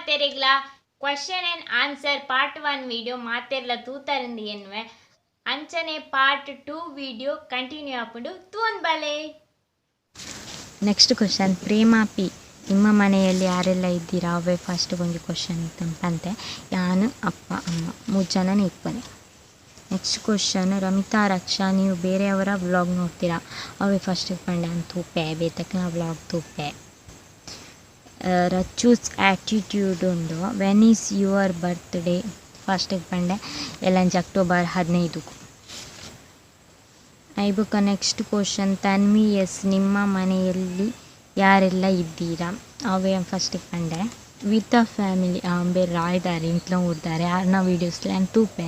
ಮಾತೆರೆಗ್ಲ question and answer part 1 video ಮಾತೆರ್ಲ ತೂತರಿಂದಿ ಎನ್ನುವೆ ಅಂಚನೆ ಪಾರ್ಟ್ 2 ವಿಡಿಯೋ ಕಂಟಿನ್ಯೂ ಆಪುಂಡು ತೂನ್ ಬಲೆ. ನೆಕ್ಸ್ಟ್ ಕ್ವಶನ್ ಪ್ರೇಮಾ ಪಿ, ನಿಮ್ಮ ಮನೆಯಲ್ಲಿ ಯಾರೆಲ್ಲ ಇದ್ದೀರಾ? ಅವೇ ಫಸ್ಟ್ ಒಂದು ಕ್ವಶನ್ ಇತ್ತಂತೆ. ನಾನು ಅಪ್ಪ ಅಮ್ಮ 3 ಜನನೇ ಇಪ್ಪನೆ. ನೆಕ್ಸ್ಟ್ ಕ್ವಶನ್ ರಮಿತಾ ರಕ್ಷಾ, ನೀವು ಬೇರೆಯವರ ವ್ಲಾಗ್ ನೋಡ್ತೀರಾ? ಅವೇ ಫಸ್ಟ್ ಪಂಡೆ ಅಂತ ತೂಪೆ ಬೇತಕ್ಕೆ ವ್ಲಾಗ್ ತೂಪೆ. ರಚೂಸ್ ಆ್ಯಟಿಟ್ಯೂಡ್ ಉಂಡು. When is your birthday? First ಪಂಡೆ ಎಲ್ಲಂಚ ಅಕ್ಟೋಬರ್ 15. ಐಬುಕ ನೆಕ್ಸ್ಟ್ ಕ್ವಶನ್ ತನ್ವಿ ಎಸ್, ನಿಮ್ಮ ಮನೆಯಲ್ಲಿ ಯಾರೆಲ್ಲ ಇದ್ದೀರಾ? ಅವೇ ಫಸ್ಟ್ ಪಂಡೆ ವಿತ್ ಅ ಫ್ಯಾಮಿಲಿ ಬೇರೆ ರಾಯ್ದಾರೆ ಇಂట్లో ಊಡ್ತಾರೆ ಆರ್ನ ವೀಡಿಯೋಸ್ಲಿ ಆ್ಯಂಡ್ ತೂಪೆ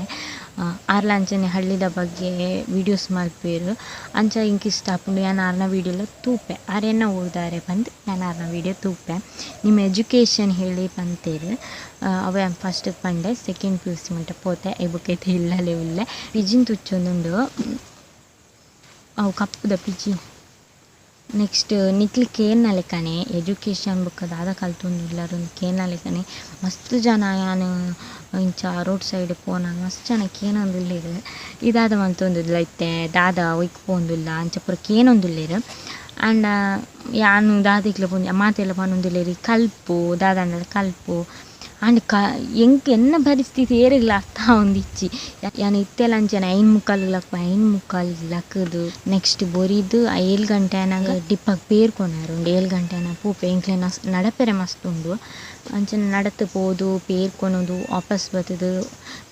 ಆರ್ಲ ಅಂಚನೆ ಹಳ್ಳಿದ ಬಗ್ಗೆ ವೀಡಿಯೋಸ್ ಮಲ್ಪೇರು ಅಂಚ ಇಂಕ್ ಇಷ್ಟ ಆಪುಂಡು ಯಾನ್ ಆರ್ನ ವೀಡಿಯೋಲ ತೂಪೆ ಆರೆನ್ನ ಊಡ್ದಾರೆ ಬಂದು ನಾನು ಆರ್ನ ವೀಡಿಯೋ ತೂಪೆ. ನಿಮ್ಮ ಎಜುಕೇಷನ್ ಹೇಳಿ ಬಂತೇರು ಅವೇ ಫಸ್ಟ್ ಪಂಡೆ ಸೆಕೆಂಡ್ PUC ಮಟ್ಟ ಪೋತೆ ಐಬುಕೈತೆ ಇಲ್ಲಲೇ ಉಲ್ಲೆ ಪಿಜಿನ್ ತುಚ್ಚೊಂದುಂಡು ಅವು ಕಪ್ಪುದ ಪಿಜಿ. ನೆಕ್ಸ್ಟ್ ನಿಕ್ಲಿ ಕೇರ್ನ ಲೆಕ್ಕನೆ ಎಜುಕೇಷನ್ ಬುಕ್ ದಾದ ಕಲ್ತೊಂದುಲ್ಲರೊಂದು ಕೇರ್ನ ಲೆಕ್ಕನೆ ಮಸ್ತ್ ಜನ ಯಾನು ಇಂಚ ರೋಡ್ ಸೈಡ್ ಪೋನಾಗ ಮಸ್ತ್ ಜನ ಕೇನೊಂದುಲ್ಲೇರು ಇದಾದ ಮಲ್ತೊಂದುಲ್ಲ ಇತ್ತೆ ದಾದ ಒಯ್ಕ್ ಪೋಂದುಲ್ಲ ಅಂಚ ಪೂರ ಕೇನೊಂದುಲ್ಲೇರು. ಆ್ಯಂಡ್ ಯಾನು ದಾದಿಕ್ಲೆ ಪೋಂದು ಮಾತೆಲ್ಲ ಪನೊಂದುಲ್ಲೇರಿ ಕಲ್ಪು ದಾದಂಡ ಕಲ್ಪು ಆಂಡ್ ಎಂಕ್ ಎನ್ನ ಪರಿಸ್ಥಿತಿ ಏರಿಗ್ಲ ಅರ್ಥ ಒಂದಿಚ್ಚಿ ಯಾನು ಇತ್ತೆಲ್ಲ ಅಂಚನೆ 5:45 ನೆಕ್ಸ್ಟ್ ಬೊರಿದು 7 ಗಂಟೆನಾಗ ಡಿಪ್ಪಗೆ ಪೇರ್ಕೊನಾರು 7 ಗಂಟೆನ ಪೂಪೆ ಎಂಕ್ಲೆ ನಡಪೆರೆ ಮಸ್ತ್ ಉಂಡು ಅಂಚನೆ ನಡತು ಪೋದು ಪೇರ್ಕೊನೋದು ವಾಪಸ್ ಬತ್ತದು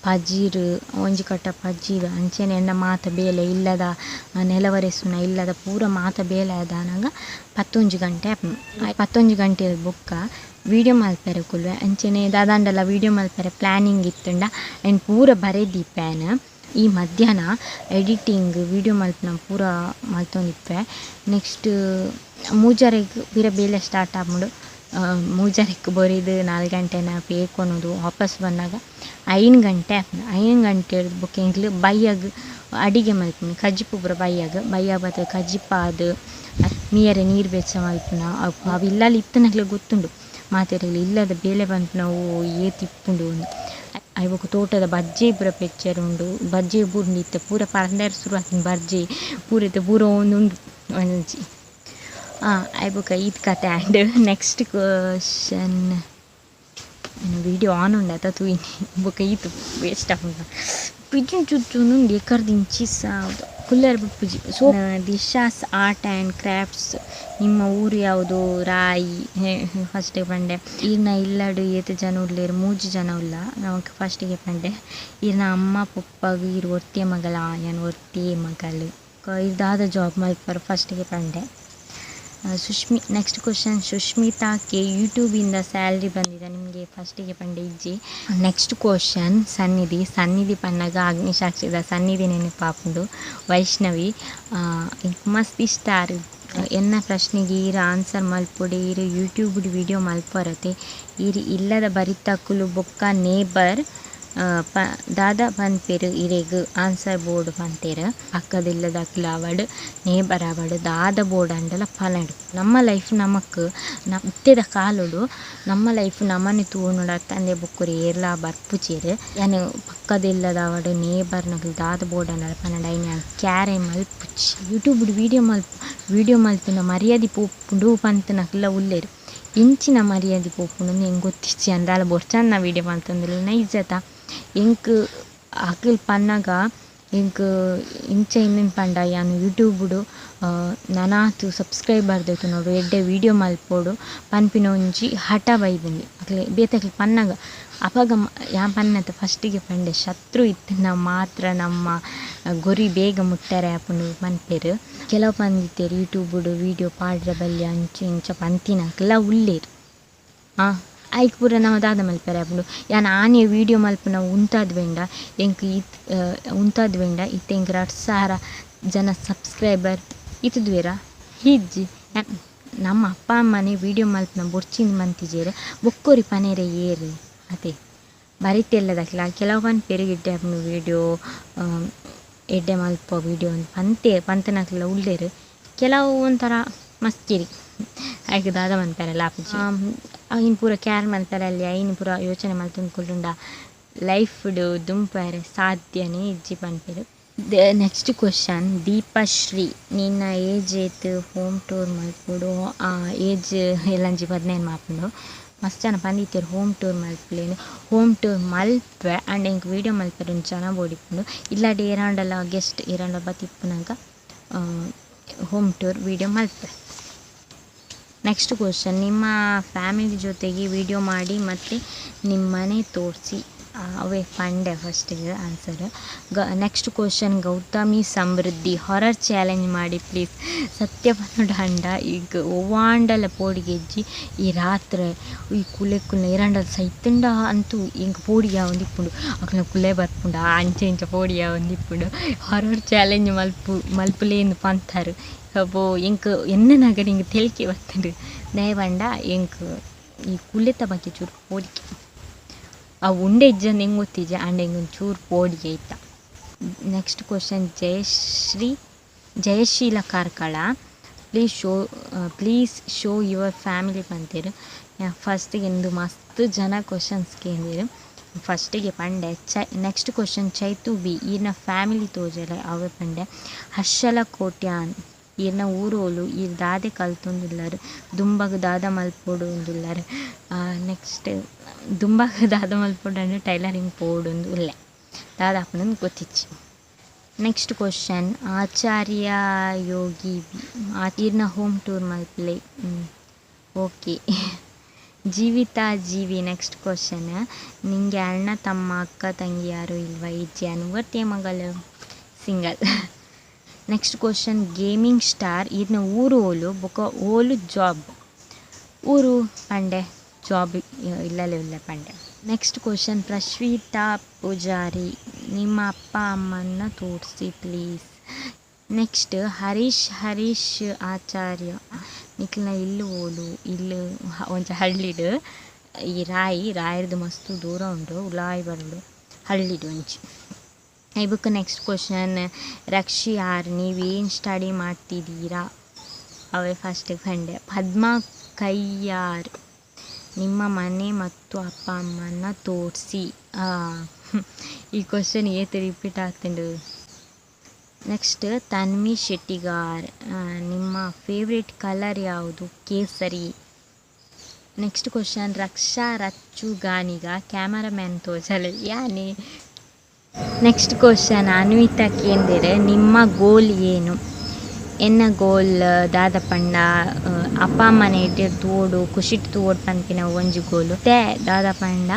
ಪಜೀರು ಒಂಜಿ ಕಟ್ಟ ಪಜೀರು ಅಂಚನೆ ಎನ್ನ ಮಾತ ಬೇಲೆ ಇಲ್ಲದ ನೆಲವರೆಸುನ ಇಲ್ಲದ ಪೂರ ಮಾತ ಬೇಲೆ ಆದಾನಾಗ 11 ಗಂಟೆ 11 ಗಂಟೆ ಬುಕ್ಕ ವೀಡಿಯೋ ಮಲ್ಪೆರೆ ಕುಲ್ವೆ ಅಂಚನೆ ದಾದಾಂಡಲ ವೀಡಿಯೋ ಮಲ್ಪೆರೆ ಪ್ಲ್ಯಾನಿಂಗ್ ಇತ್ತುಂಡ ಆ್ಯಂಡ್ ಪೂರ ಬರೆದಿಪ್ಪೇನ ಈ ಮಧ್ಯಾಹ್ನ ಎಡಿಟಿಂಗ್ ವೀಡಿಯೋ ಮಲ್ಪನ ಪೂರ ಮಲ್ತೊಂದಿಪ್ಪೆ. ನೆಕ್ಸ್ಟ್ ಮೂಜರೆಗ್ ಪಿರ ಬೇಲೆ ಸ್ಟಾರ್ಟ್ ಆಪುಂಡು ಮೂಜರೆಗ್ ಬೊರಿದು 4 ಗಂಟೆನ ಪೇರ್ಕೊನೋದು ವಾಪಸ್ ಬಂದಾಗ 5 ಗಂಟೆ ಆಪುಂಡು 5 ಗಂಟೆ ಬುಕ್ಕ ಎಂಕ್ಲು ಬೈಯಾಗ ಅಡಿಗೆ ಮಲ್ಪುನು ಕಜ್ಜಿಪು ಪೂರ ಬೈಯಾಗ ಬತ್ತ ಕಜ್ಜಿಪಾದು ಮೀಯರೆ ನೀರು ಬೆಚ್ಚ ಮಲ್ಪುನ ಅವು ಇಲ್ಲಲ್ಲಿ ಇತ್ತನಕ್ಲೆ ಗೊತ್ತುಂಡು ಮಾತೆರೆಗ್ಲಿ ಇಲ್ಲದ ಬೇಲೆ ಬಂತು ನಾವು ಏತಿಪ್ಪುಂಡು ಐವಕ್ಕೆ ತೋಟದ ಬಜ್ಜೆ ಪೂರ ಪೆಚ್ಚರ್ ಉಂಡು ಬಜ್ಜೆ ಬುಂಡಿತ್ತೆ ಪೂರ ಪರಂದೆರ್ ಶುರು ಆತಿನ ಬಜ್ಜೆ ಪೂರೈತೆ ಪೂರ ಒಂದುಂಡು ಒಂಜಿ ಐಬುಕ ಈತ್ ಕತೆ. And next question video on ಉಂಡು ಅತ ತೂಯಿನಿ ಬುಕ್ಕ ಈತು ವೇಸ್ಟ್ ಆಪುಂಡು ಪಿಜಿನ್ ಚುಚ್ಚುನುಂಡು ಎಕರ್ದು ಇಂಚಿಸ್ ಕುಲ್ಲರ್ ಬಿಟ್ಪುಜಿ. So Disha's art and crafts, ನಿಮ್ಮ ಊರು ಯಾವುದು? ರಾಯಿ ಫಸ್ಟಿಗೆ ಪಂಡೆ ಈರ್ನ ಇಲ್ಲಡು ಏತು ಜನ ಉರ್ಲೇರು 3 ಜನ ಉಲ್ಲ ನಮಗೆ ಫಸ್ಟಿಗೆ ಪಂಡೆ ಈರ್ನ ಅಮ್ಮ ಪಪ್ಪಗ ಇರು ಒರ್ತಿಯ ಮಗಳ ಯಾನು ಒರ್ತಿಯ ಮಗಳು ಇದಾದ ಜಾಬ್ ಮಲ್ಪರು ಫಸ್ಟಿಗೆ ಪಂಡೆ. ನೆಕ್ಸ್ಟ್ ಕ್ವಶನ್ ಸುಷ್ಮಿತಾ ಕೆ, ಯೂಟ್ಯೂಬಿಂದ ಸ್ಯಾಲ್ರಿ ಬಂದಿದೆ ನಿಮಗೆ? ಫಸ್ಟಿಗೆ ಪಂಡೆ ಇಜ್ಜಿ. ನೆಕ್ಸ್ಟ್ ಕ್ವಶನ್ ಸನ್ನಿಧಿ ಪನ್ನಗ ಅಗ್ನಿಸಾಕ್ಷಿದ ಸನ್ನಿಧಿ ನೆನಪಾಪುಂಡು ವೈಷ್ಣವಿ ಮಸ್ತ್ ಇಷ್ಟ ಆರು ಎನ್ನ ಪ್ರಶ್ನೆಗೆ ಈರು ಆನ್ಸರ್ ಮಲ್ಪೊಡೆ ಈರು ಯೂಟ್ಯೂಬ್ ವಿಡಿಯೋ ಮಲ್ಪೊರತೆ ಈರು ಇಲ್ಲದ ಬರಿತಕ್ಕುಲು ಬೊಕ್ಕ ನೇಬರ್ ದಾದ ಪನ್ಪೆರು ಇರೆಗ್ ಆನ್ಸರ್ ಬೋರ್ಡ್ ಪಂತೇರು ಪಕ್ಕದಿಲ್ಲದ ಅಕ್ಲ ಅವಡು ನೇಬರ್ ಅವಡು ದಾದ ಬೋರ್ಡ್ ಅಂಡಲ ಪನಡು ನಮ್ಮ ಲೈಫ್ ನಮಕ್ ಇತ್ತೆದ ಕಾಲುಡು ನಮ್ಮ ಲೈಫ್ ನಮ್ಮನೆ ತೂನುಡ ತಂದೆ ಬುಕ್ಕುರಿ ಏರ್ಲ ಬರ್ಪುಚೇರು ಯಾನು ಪಕ್ಕದಿಲ್ಲದ ಅವಡು ನೇಬರ್ ನಗಲು ದಾದ ಬೋರ್ಡ್ ಅಂಡಲ ಪನಡ ಐನ ಕ್ಯಾರೆ ಮಲ್ಪುಚ್ಚಿ ಯೂಟ್ಯೂಬ್ ವಿಡಿಯೋ ಮಲ್ಪಿನ ಮರ್ಯಾದೆ ಪೋಪುಂಡು ಪಂತ ನಕ್ಲ ಉಲ್ಲೇರು ಇಂಚಿನ ಮರ್ಯಾದೆ ಪೋಪುಂಡು ಹೆಂಗೆ ಗೊತ್ತಿಚ್ಚಿ ಅಂದಾಲ ಬೊರ್ಚಂದ ವೀಡಿಯೋ ಮಲ್ತಂದಿಲ್ಲ ನೈಜತ ಎಂಕ್ ಅಕಲ್ ಪನ್ನಗ ಎಂಕ್ ಇಂಚ ಇನ್ನೇನು ಪಂಡ ಯಾನು ಯೂಟ್ಯೂಬುಡು ನನಾತು ಸಬ್ಸ್ಕ್ರೈಬರ್ ದೈತು ನೋಡು ಎಡ್ಡೆ ವೀಡಿಯೋ ಮಲ್ಪೋಡು ಪನ್ಪಿನ ಒಂಜಿ ಹಠ ಬೈದುಂಡು ಅಕ್ಲೆ ಬೇತಕ್ಲೆ ಪನ್ನಗ ಅಪಗ ಯಾನ್ ಪನ್ನತ ಫಸ್ಟಿಗೆ ಪಂಡೆ ಶತ್ರು ಇತ್ತಿನ ಮಾತ್ರ ನಮ್ಮ ಗೊರಿ ಬೇಗ ಮುಟ್ಟರೆ ಆಪುಂಡು ಪನ್ಪೆರು ಕೆಲವು ಪಂದಿತ್ತೇರು ಯೂಟ್ಯೂಬುಡು ವೀಡಿಯೋ ಪಾಡ್ರೆ ಬಲ್ಯ ಅಂಚು ಇಂಚ ಪಂತಿನಕ್ಲ ಉಲ್ಲೇರು ಐಕ್ ಪೂರ ನಾವು ದಾದ ಮಲ್ಪೆರೆ ಆಪುಂಡು ಯಾನ್ ಆನೆ ವೀಡಿಯೋ ಮಲ್ಪುನ ಉಂತಾದ್ ವೆಂಡ ಎಂಕ್ ಇತ್ತೆ ಎಂಕ್ 2,000 ಜನ ಸಬ್ಸ್ಕ್ರೈಬರ್ ಇತ್ತುದ್ವೇರ ಹಿಜ್ಜಿ ನಮ್ಮ ಅಪ್ಪ ಅಮ್ಮನೆ ವೀಡಿಯೋ ಮಲ್ಪುನ ಬೊರ್ಚಿಂದು ಮಂತಿಜೇರು ಬೊಕ್ಕೋರಿ ಪನೇರೆ ಏರು ಅದೇ ಬರಿತೆಲ್ಲದಕ್ಲ ಕೆಲವು ಪನ್ಪೆರು ಎಡ್ಡೆ ಆಪುಂಡು ವೀಡಿಯೋ ಎಡ್ಡೆ ಮಲ್ಪ ವೀಡಿಯೋ ಪಂತನಕ್ಲ ಉಳ್ಳೇರು ಕೆಲವು ಒಂಥರ ಮಸ್ಕಿರಿ ಆಯ್ಕೆ ದಾದ ಮನ್ಪೆರೆ ಲಾಪುಜಿ ಆಗಿನ ಪೂರ ಕ್ಯಾರ್ ಮಲ್ಪರಲ್ಲಿ ಐನು ಪೂರ ಯೋಚನೆ ಮಲ್ತೊಂದುಕೊಳ್ಳುಂಡ ಲೈಫ್ಡು ದುಂಪರೆ ಸಾಧ್ಯನೇ ಇಜ್ಜಿ ಪನ್ಪೆರ್. ನೆಕ್ಸ್ಟ್ ಕ್ವಶನ್ ದೀಪಶ್ರೀ ನಿನ್ನ ಏಜ್ ಏತ್ ಹೋಮ್ ಟೂರ್ ಮಲ್ಪೊಡು ಏಜ್ ಎಲ್ಲಂಜಿ 15 ಮಾಪುಂಡು ಮಸ್ತ್ ಜನ ಪಂದಿತ್ತೆರ್ ಹೋಮ್ ಟೂರ್ ಮಲ್ಪಲೇನು ಹೋಮ್ ಟೂರ್ ಮಲ್ಪೆ ಆಂಡ್ ಎಂಕ್ ವೀಡಿಯೋ ಮಲ್ಪೆರ್ ಒಂದು ಜನ ಬೋಡಿಪ್ಪುಂಡು ಇಲ್ಲಾಡಿ ಏರಾಂಡಲ ಗೆಸ್ಟ್ ಏರಾಂಡ ಬತ್ತಿಪ್ಪುನಗ ಹೋಮ್ ಟೂರ್ ವೀಡಿಯೋ ಮಲ್ಪೆ. ನೆಕ್ಸ್ಟ್ ಕ್ವಶನ್ ನಿಮ್ಮ ಫ್ಯಾಮಿಲಿ ಜೊತೆಗೆ ವಿಡಿಯೋ ಮಾಡಿ ಮತ್ತು ನಿಮ್ಮ ಮನೆ ತೋರಿಸಿ ಅವೇ ಪಂಡೆ ಫಸ್ಟಿಗೆ answer. Next question Gautami Samruddhi horror challenge ಮಾಡಿ ಪ್ಲೀಸ್. ಸತ್ಯ ಪನ್ನೊಡು ಹಂಡ ಈಗ ಒವ್ವಾಂಡಲ ಪೋಡಿಗೆಜ್ಜಿ ಈ ರಾತ್ರಿ ಈ ಕುಲೆ ಏರಂಡಲ ಸೈತಂಡ ಅಂತೂ ಇಂಕ ಪೋಡಿಯ ಒಂದಿಪ್ಪುಂಡು ಅಕ್ಲ ಕುಲೆ ಬರ್ಪುಂಡ ಅಂಚೆ ಇಂಚ ಪೋಡಿಯ ಒಂದಿಪ್ಪುಂಡು ಹಾರರ್ ಚಾಲೆಂಜ್ ಮಲ್ಪುಲೇಂದು ಪಂತಾರೆ ಅಬ್ಬೋ ಇಂಕ ಎನ್ನ ನಗಡಿ ಇಂಕ ತೆಲ್ಕೆ ಬರ್ತಂಡು ದಯವಂಡ ಇಂಕ ಈ ಕುಲೆತ ಬಗ್ಗೆ ಚೂರು ಪೋಡಿಕೆ ಅವು ಉಂಡೆ ಇಜ್ಜಂದು ಹೆಂಗೆ ಗೊತ್ತಿಜ್ಜೆ ಆಂಡ ಹಿಂಗೊಂದು ಚೂರು ಪೋಡಿಗೆ ಐತ. Next question Jayasheela Karkala please show your family ಪಂತೇರು. ಫಸ್ಟಿಗೆ ಎಂದು ಮಸ್ತ್ ಜನ ಕ್ವಶನ್ಸ್ ಕೇಂದಿರು ಫಸ್ಟಿಗೆ ಪಂಡೆ ನೆಕ್ಸ್ಟ್ ಕ್ವಶನ್ ಚೈತು ಬಿ ಈರ್ನ ಫ್ಯಾಮಿಲಿ ತೋಜಲ ಅವೇ ಪಂಡೆ ಹರ್ಷಲ ಕೋಟ್ಯಾನ್ ಈರ್ನ ಊರೋಲು ಈರ್ ದಾದೆ ಕಲ್ತೊಂದುಲ್ಲಾರು ದುಂಬಗ ದಾದ ಮಲ್ಪೋಡು ಒಂದುಲ್ಲಾರು. ನೆಕ್ಸ್ಟ್ ದುಂಬಗ ದಾದ ಮಲ್ಪೋಡು ಅಂದ್ರೆ ಟೈಲರಿಂಗ್ ಪೋಡೊಂದು ಉಲ್ಲೆ ದಾದ ಹಾಪನೊಂದು ಗೊತ್ತಿಚ್ಚಿ. ನೆಕ್ಸ್ಟ್ ಕ್ವಶನ್ ಆಚಾರ್ಯ ಯೋಗಿ ಬಿ ಈರ್ನ ಹೋಮ್ ಟೂರ್ ಮಲ್ಪಲೆ ಓಕೆ. ಜೀವಿತಾ ಜೀವಿ ನೆಕ್ಸ್ಟ್ ಕ್ವಶನ್ ನಿಂಗೆ ಅಣ್ಣ ತಮ್ಮ ಅಕ್ಕ ತಂಗಿ ಯಾರು ಇಲ್ವಾ ಇಜ್ಜಿ ಅನುವರ್ತಿಯ ಮಗಳು single. Next question gaming star ಈರ್ನ ಊರು ಓಲು ಬೊಕ ಓಲು ಜಾಬ್ ಊರು ಪಂಡೆ ಜಾಬ್ ಇಲ್ಲಲೇ ಇಲ್ಲ ಪಂಡೆ. ನೆಕ್ಸ್ಟ್ ಕ್ವಶನ್ ಪ್ರಶ್ವಿತಾ ಪೂಜಾರಿ ನಿಮ್ಮ ಅಪ್ಪ ಅಮ್ಮನ್ನ ತೋರಿಸಿ ಪ್ಲೀಸ್. ನೆಕ್ಸ್ಟ್ ಹರೀಶ್ ಆಚಾರ್ಯ ನಿಕ್ಲನ ಇಲ್ಲು ಓಲು ಇಲ್ಲು ಒಂಚ ಹಳ್ಳಿಡು ಈ ರಾಯರ್ದು ಮಸ್ತ್ ದೂರ ಉಂಡು ಉಲಾಯಿ ಬರಡು ಹಳ್ಳಿಡು ಒಂಚಿ ಈ ಬುಕ್. ನೆಕ್ಸ್ಟ್ ಕ್ವಶನ್ ರಕ್ಷಿ ಆರ್ ನೀವೇನು ಸ್ಟಡಿ ಮಾಡ್ತಿದ್ದೀರಾ ಅವೇ ಫಸ್ಟಿಗೆ ಪಂಡೆ. ಪದ್ಮಾ ಕೈಯಾರ್ ನಿಮ್ಮ ಮನೆ ಮತ್ತು ಅಪ್ಪ ಅಮ್ಮನ್ನ ತೋರಿಸಿ ಈ ಕ್ವಶನ್ ಏತು ರಿಪೀಟ್ ಆಗ್ತಂಡು. ನೆಕ್ಸ್ಟ್ ತನ್ವಿ ಶೆಟ್ಟಿಗಾರ್ ನಿಮ್ಮ ಫೇವ್ರೆಟ್ ಕಲರ್ ಯಾವುದು ಕೇಸರಿ. Next question Raksha Rachchu Ganiga cameraman ತೋಜಲ್ ಯಾನೆ. ನೆಕ್ಸ್ಟ್ ಕ್ವಶನ್ ಅನ್ವಿತಾ ಕೇಂದರೆ ನಿಮ್ಮ ಗೋಲ್ ಏನು. ಎನ್ನ ಗೋಲ್ ದಾದ ಪಂಡ ಅಪ್ಪ ಅಮ್ಮನ ಎಡ್ಡೆರ್ ತೂವೋಡು ಖುಷಿಟ್ ತೂವೋಡು ಪನ್ಪಿನ ಒಂಜಿ ಗೋಲು ತೆ ದಾದ ಪಂಡ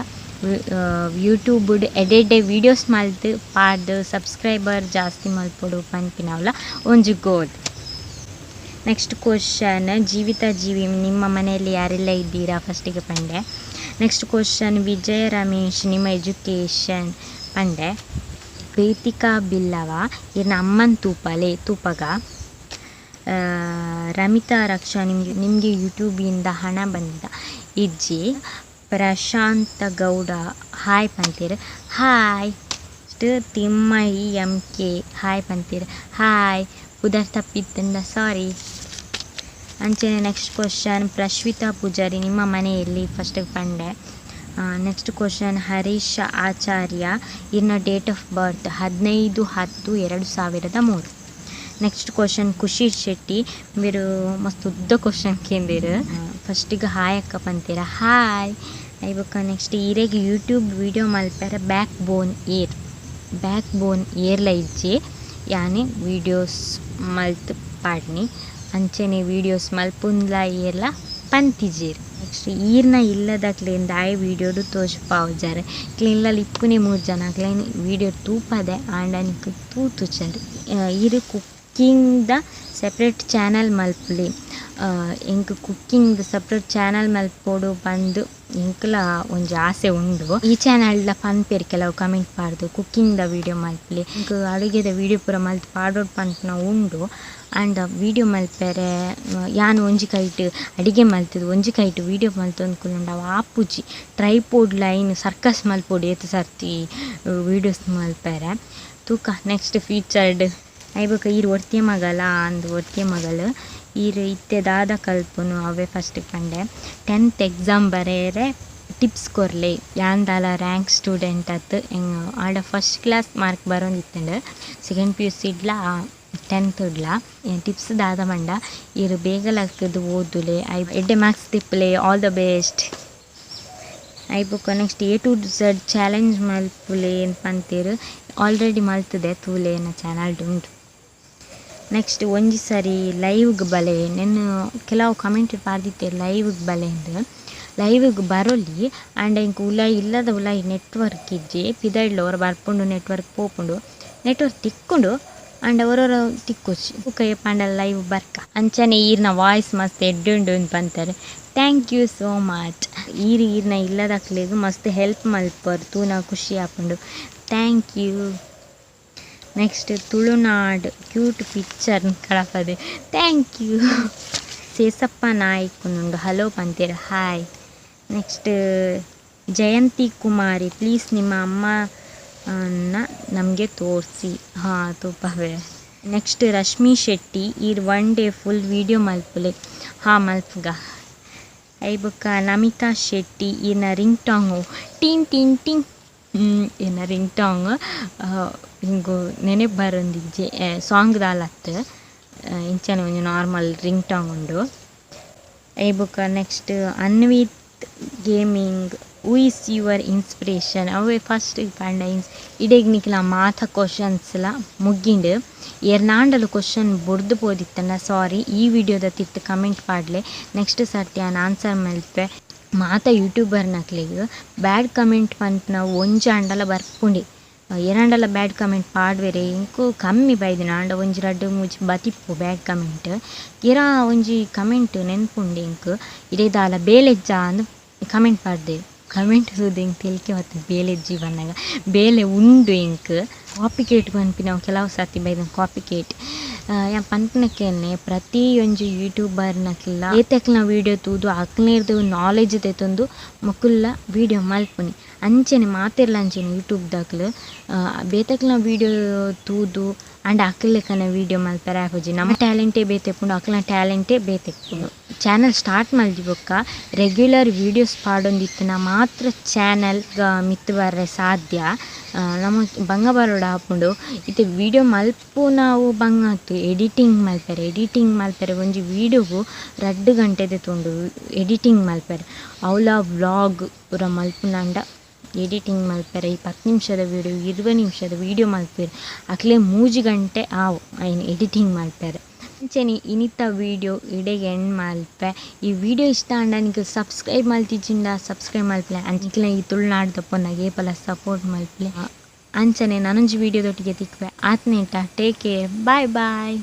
ಯೂಟ್ಯೂಬ್ಡ್ ಎಡೆಡ್ಡೆ ವೀಡಿಯೋಸ್ ಮಲ್ತು ಪಾಡ್ದು ಸಬ್ಸ್ಕ್ರೈಬರ್ ಜಾಸ್ತಿ ಮಲ್ಪೊಡು ಪನ್ಪಿನವಲ್ಲ ಒಂಜಿ ಗೋಲ್. ನೆಕ್ಸ್ಟ್ ಕ್ವಶನ್ ಜೀವಿತಾ ಜೀವಿ ನಿಮ್ಮ ಮನೆಯಲ್ಲಿ ಯಾರೆಲ್ಲ ಇದ್ದೀರಾ ಫಸ್ಟಿಗೆ ಪಂಡೆ. ನೆಕ್ಸ್ಟ್ ಕ್ವಶನ್ ವಿಜಯ ರಮೇಶ್ ನಿಮ್ಮ ಎಜುಕೇಷನ್ ಪಂಡೆ. ಪ್ರೀತಿಕಾ ಬಿಲ್ಲವ ಇರ್ನ ಅಮ್ಮನ ತೂಪಗ. ರಮಿತಾ ರಕ್ಷಾ ನಿಮಗೆ ಯೂಟ್ಯೂಬಿಂದ ಹಣ ಬಂದಿದ ಇಜ್ಜಿ. ಪ್ರಶಾಂತ ಗೌಡ ಹಾಯ್ ಪಂತೀರ ಹಾಯ್. ತಿಮ್ಮಯಿ MK ಹಾಯ್ ಪಂತೀರ ಹಾಯ್. ಉದರ್ ತಪ್ಪಿತ್ತಂದ ಸಾರಿ ಅಂಚೆನೆ. ನೆಕ್ಸ್ಟ್ ಕ್ವಶನ್ ಪ್ರಶ್ವಿತಾ ಪೂಜಾರಿ ನಿಮ್ಮ ಮನೆಯಲ್ಲಿ ಫಸ್ಟಿಗೆ ಪಂಡೆ. ನೆಕ್ಸ್ಟ್ ಕ್ವಶನ್ ಹರೀಶ್ ಆಚಾರ್ಯ ಇರ್ನ date of birth 15/10/2003. Next question ಖುಷಿ ಶೆಟ್ಟಿ మీరు ಮಸ್ತ್ ಉದ್ದ ಕ್ವಶನ್ ಕೇಂದಿರು ಫಸ್ಟಿಗೆ ಹಾಯ್ ಅಕ್ಕ ಪಂತೀರ ಹಾಯ್. ಇವಾಗ ನೆಕ್ಸ್ಟ್ ಈರೆಗೆ ಯೂಟ್ಯೂಬ್ ವೀಡಿಯೋ ಮಲ್ಪೆರ ಬ್ಯಾಕ್ ಬೋನ್ ಏರ್ಲ ಇಜ್ಜಿ ಯಾನೆ ವೀಡಿಯೋಸ್ ಮಲ್ತ್ ಪಾಡ್ನಿ ಅಂಚೆನೆ ವೀಡಿಯೋಸ್ ಮಲ್ಪುಂದ್ಲ ಏರ್ಲ ಪಂತಿಜೇರು. ನೆಕ್ಸ್ಟ್ ಈರ್ನ ಇಲ್ಲದಕ್ಲಿಂದ ಆಯ್ ವೀಡಿಯೋಡು ತೋಜ್ಪಾವುಜಾರೆ ಕ್ಲೀನ್ಲ ಇಪ್ಪುನೆ 3 ಜನ ಕ್ಲೈನ್ ವೀಡಿಯೋ ತೂಪದೆ ಆಂಡನಿಕ್ ತೂತುಚರು. ಈರು ಕುಕ್ಕಿಂಗ್ದ ಸೆಪ್ರೇಟ್ ಚಾನಲ್ ಮಲ್ಪಲಿ ಇಂಕ್ ಕುಕ್ಕಿಂಗ್ ಸಪ್ರೇಟ್ ಚಾನಲ್ ಮಲ್ಪೋಡು ಬಂದು ಇಂಕ್ಲ ಒಂಜಿ ಆಸೆ ಉಂಡು. ಈ ಚಾನಲ್ದ ಪನ್ಪೇರು ಕೆಲವು ಕಮೆಂಟ್ ಪಾಡ್ದು ಕುಕ್ಕಿಂಗ್ದ ವೀಡಿಯೋ ಮಲ್ಪಲಿ ಇಂಕ್ ಅಡುಗೆದ ವೀಡಿಯೋ ಪೂರ ಮಲ್ತು ಪಾಡೋಡು ಪನ್ಪುನ ಉಂಡು. ಆ್ಯಂಡ್ ವೀಡಿಯೋ ಮಲ್ಪೆರೆ ಯಾನು ಒಂಜಿ ಕೈಟ್ ಅಡಿಗೆ ಮಲ್ತದು ಒಂಜಿ ಕೈಟ್ ವೀಡಿಯೋ ಮಲ್ತೊಂದುಕುಲುಂಡ ಆಪುಜಿ ಟ್ರೈಪೋಡ್ ಲೈನ್ ಸರ್ಕಸ್ ಮಲ್ಪೋಡು ಏತು ಸರ್ತಿ ವೀಡಿಯೋಸ್ ಮಲ್ಪೆರೆ ತೂಕ. ನೆಕ್ಸ್ಟ್ ಫೀಚರ್ಡ್ ಐಬಕ ಈರು ಒರ್ತಿಯ ಮಗಲ ಅಂದು ಒರ್ತಿಯ ಮಗಳು ಈರು ಇತ್ತೆ ದಾದ ಕಲ್ಪುನು ಅವೇ ಫಸ್ಟ್ ಕಂಡೆ 10th ಎಕ್ಸಾಮ್ ಬರೆಯರೆ ಟಿಪ್ಸ್ ಕೊರ್ಲೆ ಯಾಂದಾಲ ರ್ಯಾಂಕ್ ಸ್ಟೂಡೆಂಟ್ ಅತ್ ಆಡ ಫಸ್ಟ್ ಕ್ಲಾಸ್ ಮಾರ್ಕ್ ಬರೋಂದಿತ್ತಂಡು ಸೆಕೆಂಡ್ PUC ಇಡ್ಲ 10th ಇಡ್ಲ ಟಿಪ್ಸ್ ದಾದ ಮಂಡ ಇರು ಬೇಗಲಕ್ಕದು ಓದುಲೆ ಎಡ್ಡೆ ಮಾರ್ಕ್ಸ್ ತಿಪ್ಪಲೆ ಆಲ್ ದ ಬೆಸ್ಟ್ ಐಬುಕ್ಕ next A to Z challenge ಮಲ್ಪುಲೆ ಏನು ಪಂತೇರು ಆಲ್ರೆಡಿ ಮಲ್ತದೆ ತೂಲೆ ನ ಚಾನಲ್ ಉಂಟು. ನೆಕ್ಸ್ಟ್ ಒಂಜಿ ಸರಿ ಲೈವ್ಗೆ ಬಲೆ ನೆನ್ನು ಕೆಲವು ಕಮೆಂಟ್ ಪಾರ್ದಿತ್ತೆ ಲೈವ್ಗೆ ಬಲೆ ಅಂದು ಲೈವ್ಗೆ ಬರೋಲಿ ಆಂಡ ಇಂಕ ಉಲಾಯಿ ಇಲ್ಲದ ಉಲಾಯಿ ನೆಟ್ವರ್ಕ್ ಇಜ್ಜಿ ಪಿದಡ್ಲು ಅವ್ರು ಬರ್ಪುಂಡು ನೆಟ್ವರ್ಕ್ ಪೋಪುಂಡು ನೆಟ್ವರ್ಕ್ ತಿಕ್ಕೊಂಡು ಆಂಡ ಅವರವರ ತಿಕ್ಕೊಚ್ಚಿ ಕೈ ಪಾಂಡ ಲೈವ್ ಬರ್ಕ ಅಂಚನೆ ಈರ್ನ ವಾಯ್ಸ್ ಮಸ್ತ್ ಎಡ್ಡುಂಡು ಅಂತ ಅಂತಾರೆ. Thank you so much. ಈರ್ನ ಇಲ್ಲದಕ್ಲೆಗ್ ಮಸ್ತ್ ಹೆಲ್ಪ್ ಮಲ್ಪರು ತೂನ ಖುಷಿ ಆಪುಂಡು. Thank you. Next Tulunadu cute picture ಕಳಪದೆ ಥ್ಯಾಂಕ್ ಯು. ಸೇಸಪ್ಪ ನಾಯ್ಕುನುಂಡು ಹಲೋ ಪಂತೇರು hi. Next Jayanthi Kumari please ನಿಮ್ಮ ಅಮ್ಮನ ನಮಗೆ ತೋರಿಸಿ ಹಾಂ ತೂಪವೇ. ನೆಕ್ಸ್ಟ್ ರಶ್ಮಿ ಶೆಟ್ಟಿ ಈರ್ 1 day ಫುಲ್ ವೀಡಿಯೋ ಮಲ್ಪುಲೆ ಹಾಂ ಮಲ್ಪುಗ. ಐಬುಕ್ಕ ನಮಿತಾ ಶೆಟ್ಟಿ ಈರ್ನ ರಿಂಗ್ ಟಾಂಗು ಟಿಂಗ್ ಟಿಂಗ್ ಟಿಂಗ್ ಏನ ರಿಂಗ್ ಟಾಂಗ್ ಹಿಂಗು ನೆನಪು ಬರೊಂದಿಜ್ಜೆ ಸಾಂಗ್ ದಾಲತ್ತು ಇಂಚನೆ ಒಂಜಿ ನಾರ್ಮಲ್ ರಿಂಗ್ ಟಾಂಗ್ ಉಂಡು. ಐಬುಕ್ಕ next Anvith gaming who is your inspiration ಅವೇ ಫಸ್ಟ್ ಪಂಡ ಇಡೆಗ್ ನಿಕ್ಲ ಮಾತ ಕ್ವಶನ್ಸ್ಲ ಮುಗ್ಗಿಂಡು ಎರ್ನಾಂಡಲು ಕ್ವಶನ್ ಬುಡ್ದು ಪೋದಿತ್ತಂಡ ಸಾರಿ ಈ ವಿಡಿಯೋದ ತಿತ್ತು ಕಮೆಂಟ್ ಪಾಡ್ಲೆ ನೆಕ್ಸ್ಟ್ ಸರ್ತಿ ನಾನು ಆನ್ಸರ್ ಮಲ್ಪೆ. ಮಾತ ಯೂಟ್ಯೂಬರ್ ನಕ್ಲೆಗ್ ಬ್ಯಾಡ್ ಕಮೆಂಟ್ ಪಂಪ್ನ ಒಂಜಿ ಅಂಡಲ ಬರ್ಪುಂಡಿ ಎರಂಡಲ ಬ್ಯಾಡ್ ಕಮೆಂಟ್ ಪಾಡ್ವೆರೆ ಇಂಕು ಕಮ್ಮಿ ಬೈದಿನ ಆಂಡ ಒಂಜಿ 2-3 ಬತಿಪ್ಪು ಬ್ಯಾಡ್ ಕಮೆಂಟ್ ಇರ ಒಂಜಿ ಕಮೆಂಟ್ ನೆನ್ಪುಂಡು ಇಂಕು ಇಡೇದಾಲ ಬೇಲೆಜ್ಜ ಅಂದು ಕಮೆಂಟ್ ಪಾಡ್ದೆ ಕಮೆಂಟ್ ಸೂದು ಇಂಕ್ ತೆಲಿಕೆ ಮತ್ತು ಬೇಲೆಜ್ಜಿ ಬನ್ನಾಗ ಬೇಲೆ ಉಂಡು ಇಂಕ್ ಕಾಪಿ ಕೇಟ್ ಪನ್ಪಿ ನಾವು ಕೆಲವು ಸರ್ತಿ ಬೈದ ಕಾಪಿ ಕೇಟ್ ಪನ್ಪನಕ್ಕೆನೆ ಪ್ರತಿ ಒಂಜಿ ಯೂಟ್ಯೂಬರ್ನಕ್ಲ ಏತೆಕ್ಲ ವೀಡಿಯೋ ತೂದು ಅಕ್ಲೇರ್ದು ನಾಲೆಜ್ ತೆತ್ತೊಂದು ಮಕ್ಕುಲ್ಲ ವೀಡಿಯೋ ಮಲ್ಪುನಿ ಅಂಚನೆ ಮಾತೆರ್ಲ ಅಂಚನೆ ಯೂಟ್ಯೂಬ್ದಾಗ್ಲು ಬೇತೆಕ್ಲ ವೀಡಿಯೋ ತೂದು ಆಂಡ ಅಕ್ಲೆಕ್ಕನ ವೀಡಿಯೋ ಮಲ್ಪರೆ ಆಪುಜಿ ನಮ್ಮ ಟ್ಯಾಲೆಂಟೇ ಬೇತೆಪ್ಪುಂಡು ಅಕ್ಲ ಟ್ಯಾಲೆಂಟೇ ಬೇತೆಪ್ಪುಂಡು. ಚಾನಲ್ ಸ್ಟಾರ್ಟ್ ಮಲ್ದಿ ಬೊಕ್ಕ ರೆಗ್ಯುಲರ್ ವೀಡಿಯೋಸ್ ಪಾಡೊಂದಿತ್ತನ ಮಾತ್ರ ಚಾನಲ್ಗ ಮಿತ್ತು ಬರ್ರೆ ಸಾಧ್ಯ. ನಮ್ಮ ಬಂಗ ಬರೋಡ ಆಪುಂಡು ಇತ್ತೆ ವೀಡಿಯೋ ಮಲ್ಪು ನಾವು ಬಂಗಾತು ಎಡಿಟಿಂಗ್ ಮಲ್ಪೆರೆ ಒಂಜಿ ವೀಡಿಯೋಗು 2 ಗಂಟೆದೆ ತೊಂಡು ಎಡಿಟಿಂಗ್ ಮಲ್ಪೆರೆ ಅವಲ ವ್ಲಾಗ್ ಪೂರ ಮಲ್ಪುನಂಡ ಎಡಿಟಿಂಗ್ ಮಲ್ಪೆರೆ 10 ನಿಮಿಷದ ವೀಡಿಯೋ 20 ನಿಮಿಷದ ವೀಡಿಯೋ ಮಲ್ಪೆರೆ ಅಕ್ಲೆ 3 ಗಂಟೆ ಆವು ಐನು ಎಡಿಟಿಂಗ್ ಮಲ್ಪೆರೆ. ಅಂಚನೆ ಇನಿತ ವೀಡಿಯೋ ಇಡೆಗೆ ಎಂಡ್ ಮಲ್ಪೆ. ಈ ವಿಡಿಯೋ ಇಷ್ಟ ಅಂಡ ನಿಮಗೆ ಸಬ್ಸ್ಕ್ರೈಬ್ ಮಲ್ತಿಜಿಂದ ಸಬ್ಸ್ಕ್ರೈಬ್ ಮಲ್ಪಲೆ ಅಂಚಿಕ್ಲ ಈ ತುಳುನಾಡು ಪೊನ್ನಗೆ ಏಪಲ ಸಪೋರ್ಟ್ ಮಲ್ಪಲೆ ಅಂಚನೆ ನನೊಂಜಿ ವೀಡಿಯೋದೊಟ್ಟಿಗೆ ತಿಕ್ವೆ ಆತ್ನೇಟ ಟೇಕ್ ಕೇರ್ ಬಾಯ್ ಬಾಯ್.